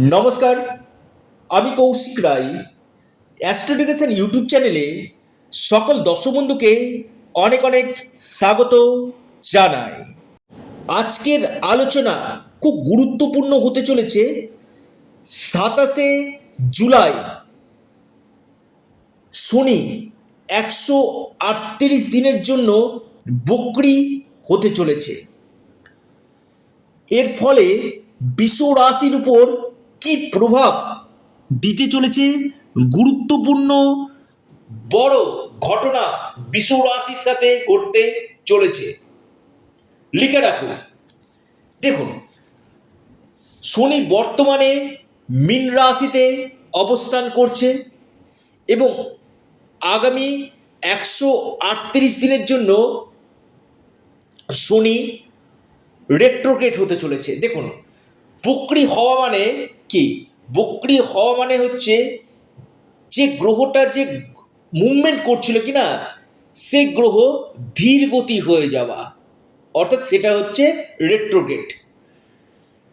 নমস্কার, আমি কৌশিক রায়। অ্যাস্ট্রোডিকেশন ইউটিউব চ্যানেলে সকল দর্শক বন্ধুকে অনেক অনেক স্বাগত জানাই। আজকের আলোচনা খুব গুরুত্বপূর্ণ হতে চলেছে। 27 জুলাই শনি 138 দিনের জন্য বক্রী হতে চলেছে। এর ফলে বিশ্ব রাশির উপর কি প্রভাব দিতে চলেছে, গুরুত্বপূর্ণ বড় ঘটনা বিশ্ব রাশির সাথে ঘটতে চলেছে, লিখে রাখুন। দেখুন, শনি বর্তমানে মীন রাশিতে অবস্থান করছে এবং আগামী 138 দিনের জন্য শনি রেট্রোগ্রেড হতে চলেছে। দেখুন, বক্রী হওয়া মানে কি? বক্রী হওয়া মানে হচ্ছে যে গ্রহটা যে মুভমেন্ট করছিল কি না, সেই গ্রহ ধীর গতি হয়ে যাওয়া, অর্থাৎ সেটা হচ্ছে রেট্রোগ্রেড।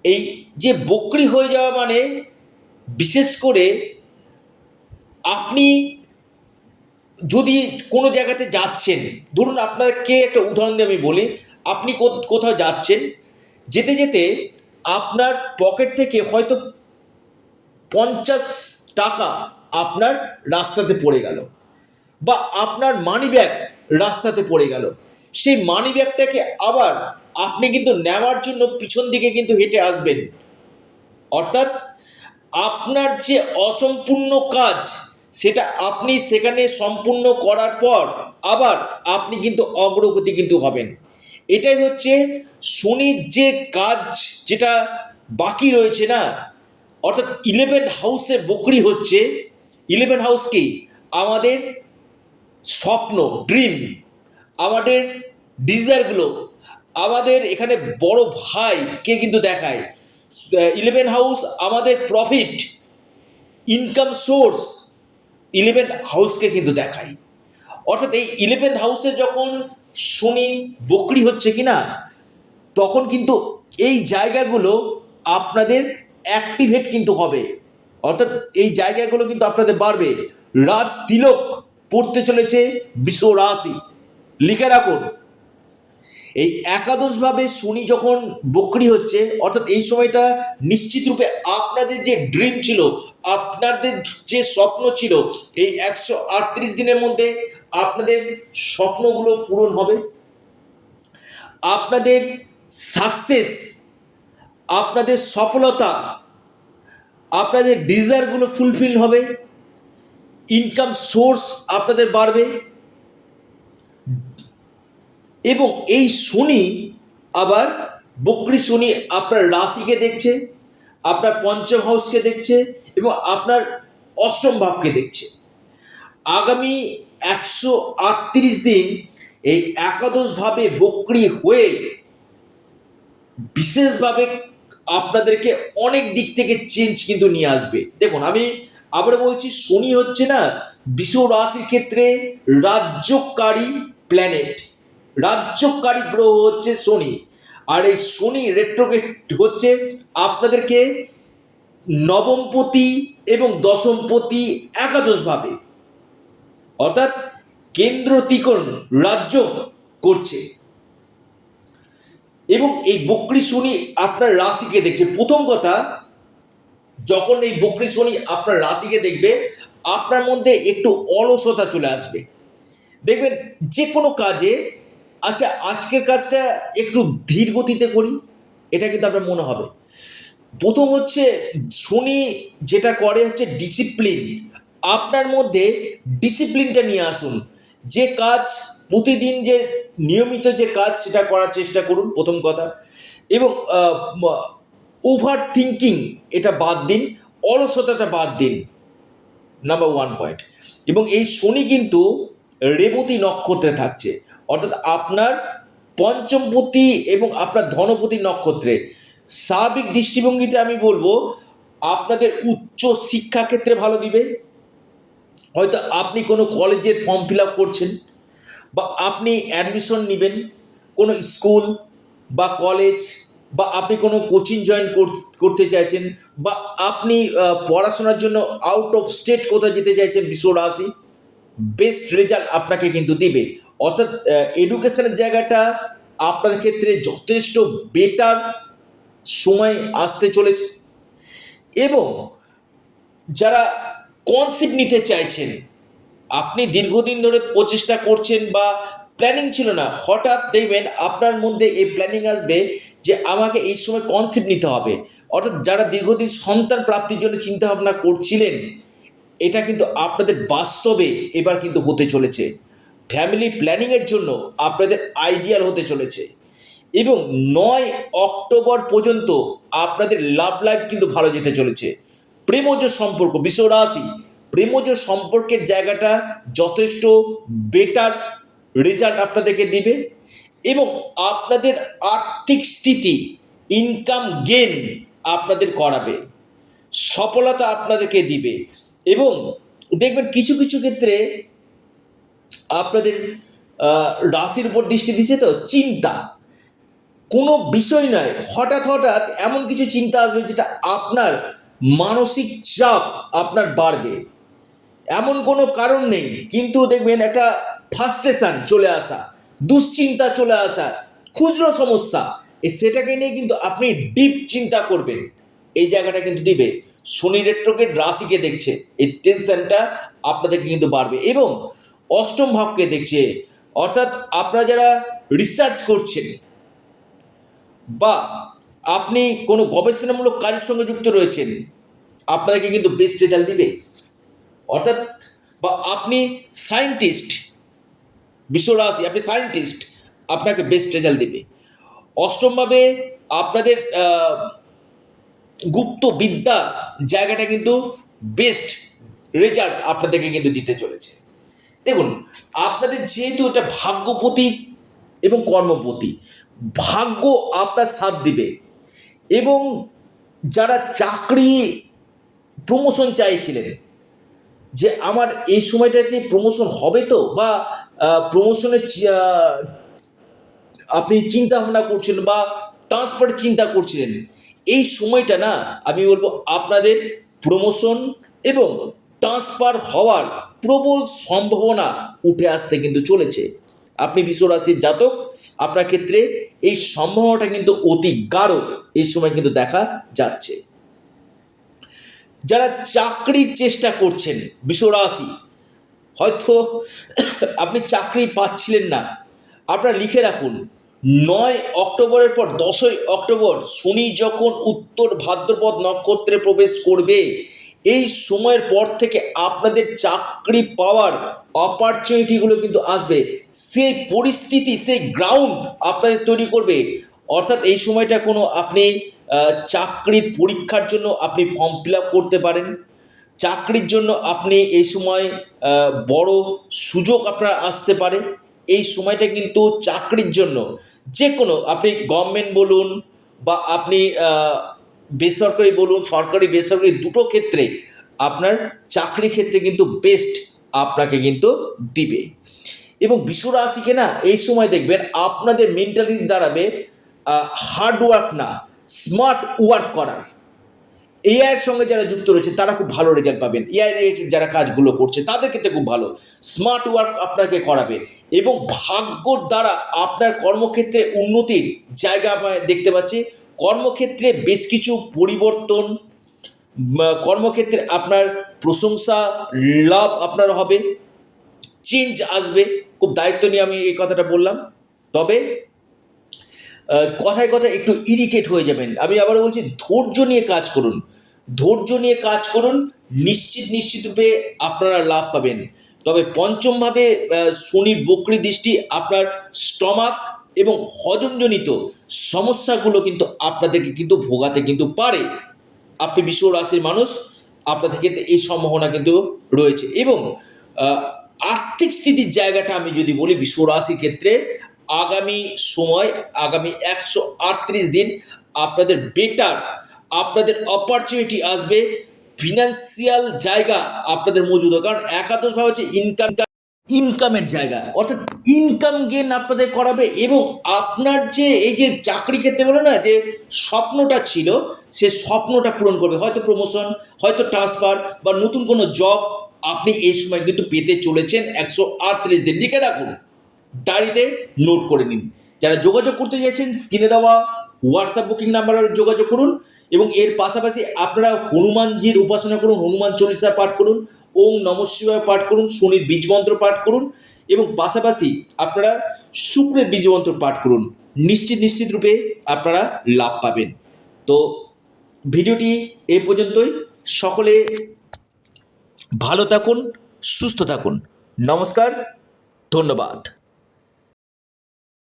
এই যে বক্রী হয়ে যাওয়া মানে বিশেষ করে আপনি যদি কোনো জায়গাতে যাচ্ছেন, ধরুন আপনাকে একটা উদাহরণ দিয়ে আমি বলি, আপনি কোথাও যাচ্ছেন, যেতে যেতে আপনার পকেট থেকে হয়তো 50 টাকা আপনার রাস্তাতে পড়ে গেল, বা আপনার মানি ব্যাগ রাস্তাতে পড়ে গেল। সেই মানি ব্যাগটাকে আবার আপনি কিন্তু নেওয়ার জন্য পিছন দিকে কিন্তু হেঁটে আসবেন, অর্থাৎ আপনার যে অসম্পূর্ণ কাজ সেটা আপনি সেখানে সম্পূর্ণ করার পর আবার আপনি কিন্তু অগ্রগতি কিন্তু হবেন। এটাই হচ্ছে শনির যে কাজ যেটা বাকি রয়েছে না, অর্থাৎ 11 হাউসে বকরি হচ্ছে। 11 হাউস কি? আমাদের স্বপ্ন, ড্রিম, আমাদের ডিজায়ারগুলো, আমাদের এখানে বড় ভাইকে কিন্তু দেখায়। 11 হাউস আমাদের প্রফিট, ইনকাম সোর্স 11 হাউসকে কিন্তু দেখায়। অর্থাৎ এই 11 হাউসে যখন শনি বকরি হচ্ছে কিনা, তখন কিন্তু এই জায়গাগুলো আপনাদের অ্যাক্টিভেট কিন্তু হবে, অর্থাৎ এই জায়গাগুলো কিন্তু আপনাদের বাড়বে। রাজ তিলক পড়তে চলেছে বিশ্ব রাশি, লিখে রাখুন। এই একাদশভাবে শনি যখন বক্রি হচ্ছে, অর্থাৎ এই সময়টা নিশ্চিত রূপে আপনাদের যে ড্রিম ছিল, আপনাদের যে স্বপ্ন ছিল, এই 138 দিনের মধ্যে আপনাদের স্বপ্নগুলো পূরণ হবে। আপনাদের সাকসেস, আপনাদের সফলতা, আপনাদের ডিজায়ারগুলো ফুলফিল হবে, ইনকাম সোর্স আপনাদের বাড়বে। এবং এই শনি আবার বক্রী শনি আপনার রাশিকে দেখছে, আপনার পঞ্চম হাউসকে দেখছে এবং আপনার অষ্টম ভাবকে দেখছে। আগামী 138 দিন এই একাদশভাবে বক্রী হয়ে বিশেষভাবে আপনাদেরকে অনেক দিক থেকে চেঞ্জ কিন্তু নিয়ে আসবে। দেখুন, আমি আবার বলছি, শনি হচ্ছে না বিশ্ব রাশির ক্ষেত্রে রাজ্যকারী প্ল্যানেট, রাজ্যকারী গ্রহ হচ্ছে শনি। আর এই শনি রেট্রোগ্রেড হচ্ছে আপনাদেরকে নবমপতি এবং দশমপতি একাদশভাবে, অর্থাৎ কেন্দ্র ত্রিকোণ রাজ্য করছে। এবং এই বক্রী শনি আপনার রাশিকে দেখছে। প্রথম কথা, যখন এই বক্রী শনি আপনার রাশিকে দেখবে, আপনার মধ্যে একটু অলসতা চলে আসবে। দেখবেন যে কোনো কাজে, আচ্ছা আজকের কাজটা একটু ধীর গতিতে করি, এটা কিন্তু আপনার মনে হবে। প্রথম হচ্ছে শনি যেটা করে হচ্ছে ডিসিপ্লিন। আপনার মধ্যে ডিসিপ্লিনটা নিয়ে আসুন। যে কাজ প্রতিদিন, যে নিয়মিত যে কাজ, সেটা করার চেষ্টা করুন, প্রথম কথা। এবং ওভার থিঙ্কিং এটা বাদ দিন, অলসতাটা বাদ দিন, নাম্বার 1 পয়েন্ট। এবং এই শনি কিন্তু রেবতী নক্ষত্রে থাকছে, অর্থাৎ আপনার পঞ্চমপতি এবং আপনার ধনপতি নক্ষত্রে। স্বাভাবিক দৃষ্টিভঙ্গিতে আমি বলবো আপনাদের উচ্চ শিক্ষা ক্ষেত্রে ভালো দিবে। হয়তো আপনি কোনো কলেজের ফর্ম ফিল আপ করছেন, বা আপনি অ্যাডমিশন নেবেন কোনো স্কুল বা কলেজ বা আপনি কোনো কোচিং জয়েন করতে চাইছেন, বা আপনি পড়াশোনার জন্য আউট অফ স্টেট কোথাও যেতে চাইছেন, বৃষ রাশি বেস্ট রেজাল্ট আপনাকে কিন্তু দিবে। অর্থাৎ এডুকেশনের জায়গাটা আপনাদের ক্ষেত্রে যথেষ্ট বেটার সময় আসতে চলেছে। এবং যারা কনসেপ্ট নিতে চাইছেন, আপনি দীর্ঘদিন ধরে প্রচেষ্টা করছেন বা প্ল্যানিং ছিল না, হঠাৎ দেখবেন আপনার মধ্যে এই প্ল্যানিং আসবে যে আমাকে এই সময় কনসেপ্ট নিতে হবে। অর্থাৎ যারা দীর্ঘদিন সন্তান প্রাপ্তির জন্য চিন্তা ভাবনা করছিলেন, এটা কিন্তু আপনাদের বাস্তবে এবার কিন্তু হতে চলেছে। ফ্যামিলি প্ল্যানিংয়ের জন্য আপনাদের আইডিয়াল হতে চলেছে। এবং 9 অক্টোবর পর্যন্ত আপনাদের লাভ লাইফ কিন্তু ভালো যেতে চলেছে। প্রেমজ সম্পর্ক, বৃষ রাশি প্রেমজ সম্পর্কের জায়গাটা যথেষ্ট বেটার রেজাল্ট আপনাদেরকে দিবে। এবং আপনাদের আর্থিক স্থিতি, ইনকাম গেন আপনাদের করাবে, সফলতা আপনাদেরকে দিবে। এবং দেখবেন কিছু কিছু ক্ষেত্রে আপনাদের রাশির উপর দৃষ্টি দিচ্ছে, তো চিন্তা কোনো বিষয় নয়, হঠাৎ হঠাৎ এমন কিছু চিন্তা আসবে যেটা আপনার মানসিক চাপ আপনার বাড়বে। এমন কোনো কারণ নেই, কিন্তু দেখবেন একটা ফ্রাস্ট্রেশন চলে আসা, দুশ্চিন্তা চলে আসা, খুচরো সমস্যা, সেটাকে নিয়ে কিন্তু আপনি ডিপ চিন্তা করবেন, এই জায়গাটা কিন্তু দিবে। শনি রেট্রোগেট রাশিকে দেখছে, এই টেনশনটা আপনাদেরকে কিন্তু বাড়বে। এবং অষ্টম ভাবকে দেখছে, অর্থাৎ আপনারা যারা রিসার্চ করছেন বা আপনি কোনো গবেষণামূলক কাজের সঙ্গে যুক্ত রয়েছেন, আপনাদেরকে কিন্তু বেস্ট রেজাল্ট দিবে। অর্থাৎ বা আপনি সায়েন্টিস্ট, বিশ্বরাশি আপনি সায়েন্টিস্ট, আপনাকে বেস্ট রেজাল্ট দেবে। অষ্টমভাবে আপনাদের গুপ্ত বিদ্যা জায়গাটা কিন্তু বেস্ট রেজাল্ট আপনাদেরকে কিন্তু দিতে চলেছে। দেখুন, আপনাদের যেহেতু এটা ভাগ্যপতি এবং কর্মপতি, ভাগ্য আপনার সাথ দিবে। এবং যারা চাকরি প্রমোশন চাইছিলেন যে আমার এই সময়টাতে প্রমোশন হবে, তো বা প্রমোশনের আপনি চিন্তা ভাবনা করছিলেন বা ট্রান্সফার চিন্তা করছিলেন, এই সময়টা না আমি বলবো আপনাদের প্রমোশন এবং ট্রান্সফার হওয়ার প্রবল সম্ভাবনা উঠে আসতে কিন্তু চলেছে। আপনি বৃষ রাশির জাতক, আপনার ক্ষেত্রে এই সম্ভাবনাটা কিন্তু অতি গাঢ় এই সময় কিন্তু দেখা যাচ্ছে। যারা চাকরির চেষ্টা করছেন বৃষ রাশি, হয়তো আপনি চাকরি পাচ্ছিলেন না, আপনারা লিখে রাখুন 9 অক্টোবরের পর 10 অক্টোবর শনি যখন উত্তর ভাদ্রপদ নক্ষত্রে প্রবেশ করবে, এই সময়ের পর থেকে আপনাদের চাকরি পাওয়ার অপরচুনিটিগুলো কিন্তু আসবে। সেই পরিস্থিতি, সেই গ্রাউন্ড আপনাদের তৈরি করবে। অর্থাৎ এই সময়টা কোনো আপনি চাকরির পরীক্ষার জন্য আপনি ফর্ম ফিল আপ করতে পারেন। চাকরির জন্য আপনি এই সময় বড় সুযোগ আপনার আসতে পারে। এই সময়টা কিন্তু চাকরির জন্য যে কোনো, আপনি গভর্নমেন্ট বলুন বা আপনি বেসরকারি বলুন, সরকারি বেসরকারি দুটো ক্ষেত্রে আপনার চাকরি ক্ষেত্রে কিন্তু বেস্ট আপনাকে কিন্তু দিবে। এবং বৃষ রাশিকে না এই সময় দেখবেন আপনাদের মেন্টালিটি দাঁড়াবে হার্ড ওয়ার্ক না, স্মার্ট ওয়ার্ক করার। এআইয়ের সঙ্গে যারা যুক্ত রয়েছে তারা খুব ভালো রেজাল্ট পাবেন। এআই রিলেটেড যারা কাজগুলো করছে তাদের ক্ষেত্রে খুব ভালো স্মার্ট ওয়ার্ক আপনাকে করাবে। এবং ভাগ্যর দ্বারা আপনার কর্মক্ষেত্রে উন্নতির জায়গা আমরা দেখতে পাচ্ছি। কর্মক্ষেত্রে বেশ কিছু পরিবর্তন, কর্মক্ষেত্রে আপনার প্রশংসা লাভ আপনার হবে, চেঞ্জ আসবে। খুব দায়িত্ব নিয়ে আমি এই কথাটা বললাম। তবে কথায় কথায় একটু ইরিটেট হয়ে যাবেন। আমি আবার বলছি, ধৈর্য নিয়ে কাজ করুন, ধৈর্য নিয়ে কাজ করুন, নিশ্চিতরূপে আপনারা লাভ পাবেন। তবে পঞ্চমভাবে শনির বক্রী দৃষ্টি আপনার স্টমাক এবং হজমজনিত সমস্যাগুলো কিন্তু আপনাদেরকে কিন্তু ভোগাতে কিন্তু পারে। আপনি বৃষ রাশির মানুষ, আপনাদের ক্ষেত্রে এই সম্ভাবনা কিন্তু রয়েছে। এবং আর্থিক স্থিতির জায়গাটা আমি যদি বলি বৃষ রাশির ক্ষেত্রে, আগামী সময়, আগামী 138 দিন আপনাদের বেটার, আপনাদের অপরচুনিটি আসবে। ফিনান্সিয়াল জায়গা আপনাদের মজুদ হবে, কারণ একাদশ ভাব হচ্ছে ইনকাম ইনকামের জায়গা, অর্থাৎ ইনকাম গেন আপনাদের করাবে এবং আপনার যে এই যে চাকরি ক্ষেত্রে বলে না যে স্বপ্নটা ছিল সে স্বপ্নটা পূরণ করবে, হয়তো প্রমোশন, হয়তো ট্রান্সফার বা নতুন কোনো জব আপনি এই সময় কিন্তু পেতে চলেছেন। 138 দিন লিখে রাখুন, ডায়েরিতে নোট করে নিন। যারা যোগাযোগ করতে চাইছেন স্ক্রিনে দেওয়া হোয়াটসঅ্যাপ বুকিং নাম্বারে যোগাযোগ করুন এবং এর পাশাপাশি আপনারা হনুমানজির উপাসনা করুন, হনুমান চল্লিশা পাঠ করুন, ওম নমঃ শিবায় পাঠ করুন, শনির বীজমন্ত্র পাঠ করুন এবং পাশাপাশি আপনারা শুক্রের বীজমন্ত্র পাঠ করুন। নিশ্চিত রূপে আপনারা লাভ পাবেন। তো ভিডিওটি এই পর্যন্তই। সকলে ভালো থাকুন, সুস্থ থাকুন। নমস্কার, ধন্যবাদ।